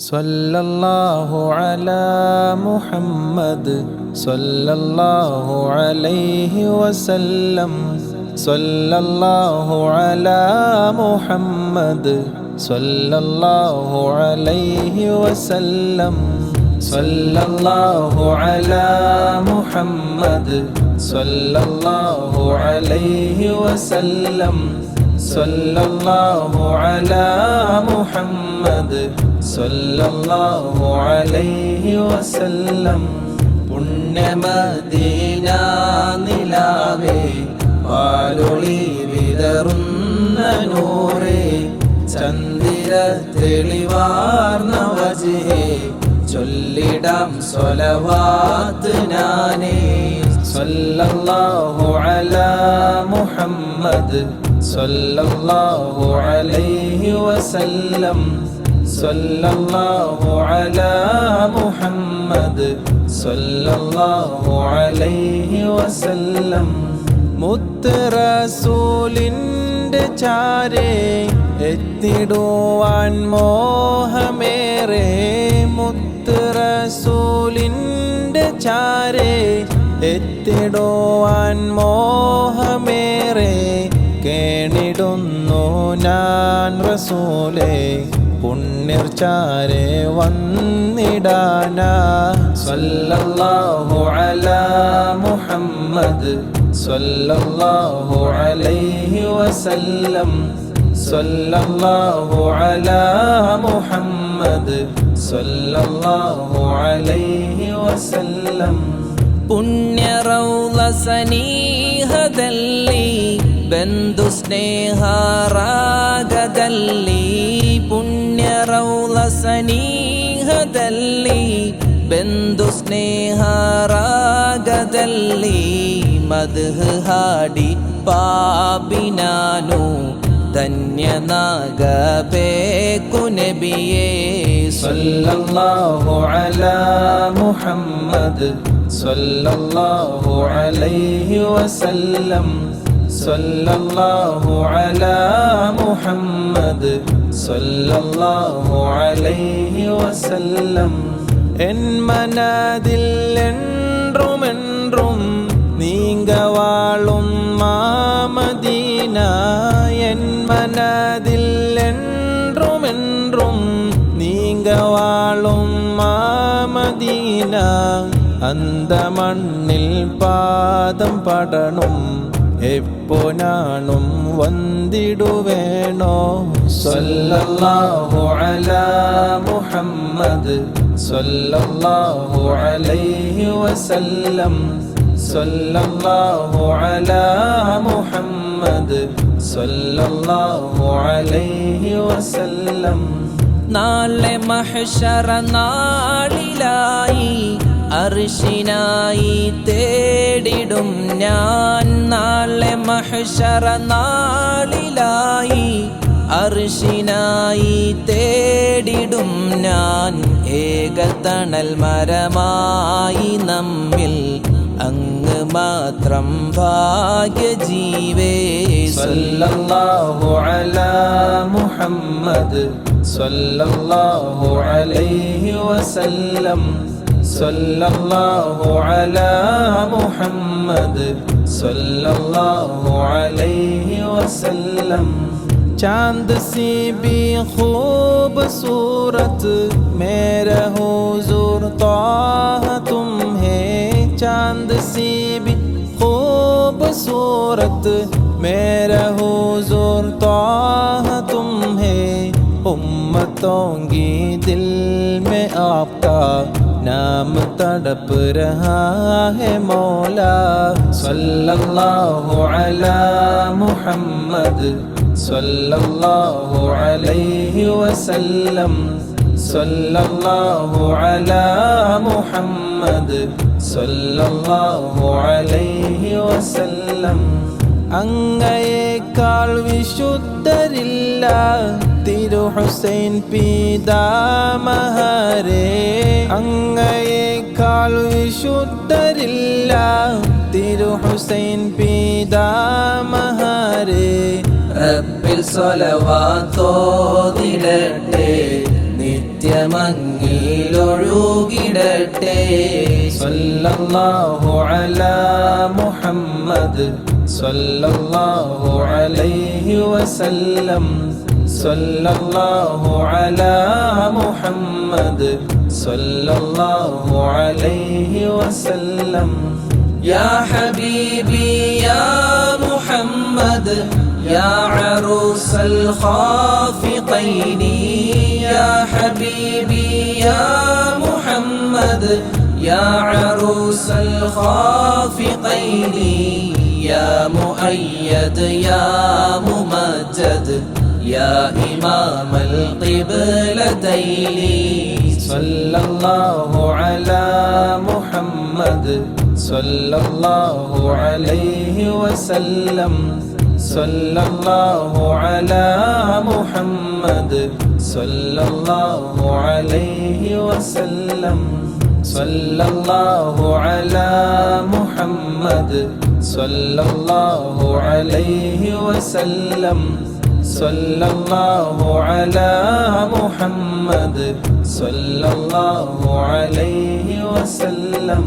സല്ലല്ലാഹു അലാ മുഹമ്മദ് സല്ലല്ലാഹു അലൈഹി വസല്ലം. സല്ലല്ലാഹു അലാ മുഹമ്മദ് സല്ലല്ലാഹു അലൈഹി വസല്ലം. സല്ലല്ലാഹു അലാ മുഹമ്മദ് സല്ലല്ലാഹു അലൈഹി വസല്ലം. സല്ലല്ലാഹു അലാ മുഹമ്മദ് സല്ലല്ലാഹു അലൈഹി വസല്ലം. പുണ്യമദീന നിലാവേ, പാലൊളി വിതറുന്ന നൂറേ, ചന്ദിര തെളിവാർന്ന വജ്ഹേ, ചൊല്ലിടാം സ്വലവാത്ത് നാനേ. സല്ലല്ലാഹു അലാ മുഹമ്മദ് സല്ലല്ലാഹു അലൈഹി വസല്ലം. സല്ലല്ലാഹു അലാ മുഹമ്മദ് സല്ലല്ലാഹു അലൈഹി വസല്ലം. മുത്ത് റസൂലിന്റെ ചാരേ എത്തിടുവാൻ മോഹമേറെ, മുത്ത് റസൂലിന്റെ ചാരേ എത്തിടുവാൻ മോഹമേറെ, കേണിടുന്നു ഞാൻ റസൂലേ പുണ്യർചാരെ വന്നിടാനാ. സല്ലല്ലാഹു അലാ മുഹമ്മദ് സല്ലല്ലാഹു അലൈഹി വസല്ലം. സല്ലല്ലാഹു അലാ മുഹമ്മദ് സല്ലല്ലാഹു അലൈഹി വസല്ലം. പുണ്യറൗള സനീഹದಲ್ಲಿ ബന്ധു ಸ್ನೇಹರಾಗದಲ್ಲಿ, ಪುಣ್ಯರೌಳ ಸನೀಹದಲ್ಲಿ ಬೆಂದು ಸ್ನೇಹರಾಗದಲ್ಲಿ, ಮದ್ಹ್ ಹಾಡಿ ಪಾಪಿನಾನು ಧನ್ಯನಾಗಬೇಕು ನಬಿಯೇ. ಸಲ್ಲಲ್ಲಾಹು ಅಲಾ ಮುಹಮ್ಮದ್ ಸಲ್ಲಲ್ಲಾಹು ಅಲೈಹಿ ವಸಲ್ಲಂ. സല്ലല്ലാഹു അലാ മുഹമ്മദ് സല്ലല്ലാഹു അലൈഹി വസല്ലം. എൻ മനതിൽ என்றும் നീങ്ക വാളും മദീന, എൻ മനതിൽ என்றுം നീങ്ക വാളും മദീന, അന്ത മണ്ണിൽ പാദം പടണം എപ്പോ ഞാനും വന്നിടുവേണോ. സല്ലല്ലാഹു അലാ മുഹമ്മദ് സല്ലല്ലാഹു അലൈഹി വസല്ലം. സല്ലല്ലാഹു അലാ മുഹമ്മദ് സല്ലല്ലാഹു അലൈഹി വസല്ലം. നാളെ മഹ്ശറ നാളിലായി അർശിനായി തേടിടും ഞാൻ, നാളെ മഹ്ശറ നാളിലായി അർശിനായി തേടിടും ഞാൻ, ഏകതണൽ മരമായി നമ്മിൽ അങ്ങ് മാത്രം ഭാഗ്യജീവേ. സല്ലല്ലാഹു അലാ മുഹമ്മദ് സല്ലല്ലാഹു അലൈഹി വസല്ലം. സല്ലല്ലാഹു അലാ മുഹമ്മദ് സല്ലല്ലാഹു അലൈഹി വസല്ലം. चांद सी भी खूबसूरत मेरा हुजूर ताह तुम है, चांद सी भी खूबसूरत मेरा हुजूर ताह तुम है, उम्मतों की दिल में आपका नाम तड़प रहा है मौला. सल्लल्लाहु अला मुहम्मद सल्लल्लाहु अलैहि वसल्लम. सल्लल्लाहु अला मुहम्मद सल्लल्लाहु अलैहि वसल्lam. അങ്ങയേക്കാൾ വിശുദ്ധരില്ല തിരു ഹുസൈൻ പീതാമഹരേ, അങ്ങയേക്കാൾ വിശുദ്ധരില്ല തിരു ഹുസൈൻ പീതാമഹരേ. റബ്ബിൽ സ്വലവാത്തോതിടട്ടെ നിത്യമ അങ്ങിലൊഴുകിടട്ടെ. സല്ലല്ലാഹു അലാ മുഹമ്മദ് സല്ലല്ലാഹു അലൈഹി വസല്ലം. സല്ലല്ലാഹു അലാ മുഹമ്മദ് സല്ലല്ലാഹു അലൈഹി വസല്ലം. يا حبيبي يا محمد يا عروس الخافقين. يا حبيبي يا محمد يا عروس الخافقين. يا مؤيد يا ممجد يا إمام القبلتين. സല്ലല്ലാഹു അലാ മുഹമ്മദ് സല്ലല്ലാഹു അലൈഹി വസല്ലം. സല്ലല്ലാഹു അലാ മുഹമ്മദ് സല്ലല്ലാഹു അലൈഹി വസല്ലം. സല്ലല്ലാഹു അലാ മുഹമ്മദ് സല്ലല്ലാഹു അലൈഹി വസല്ലം. സല്ലല്ലാഹു അലാ മുഹമ്മദ് സല്ലല്ലാഹു അലൈഹി വസല്ലം.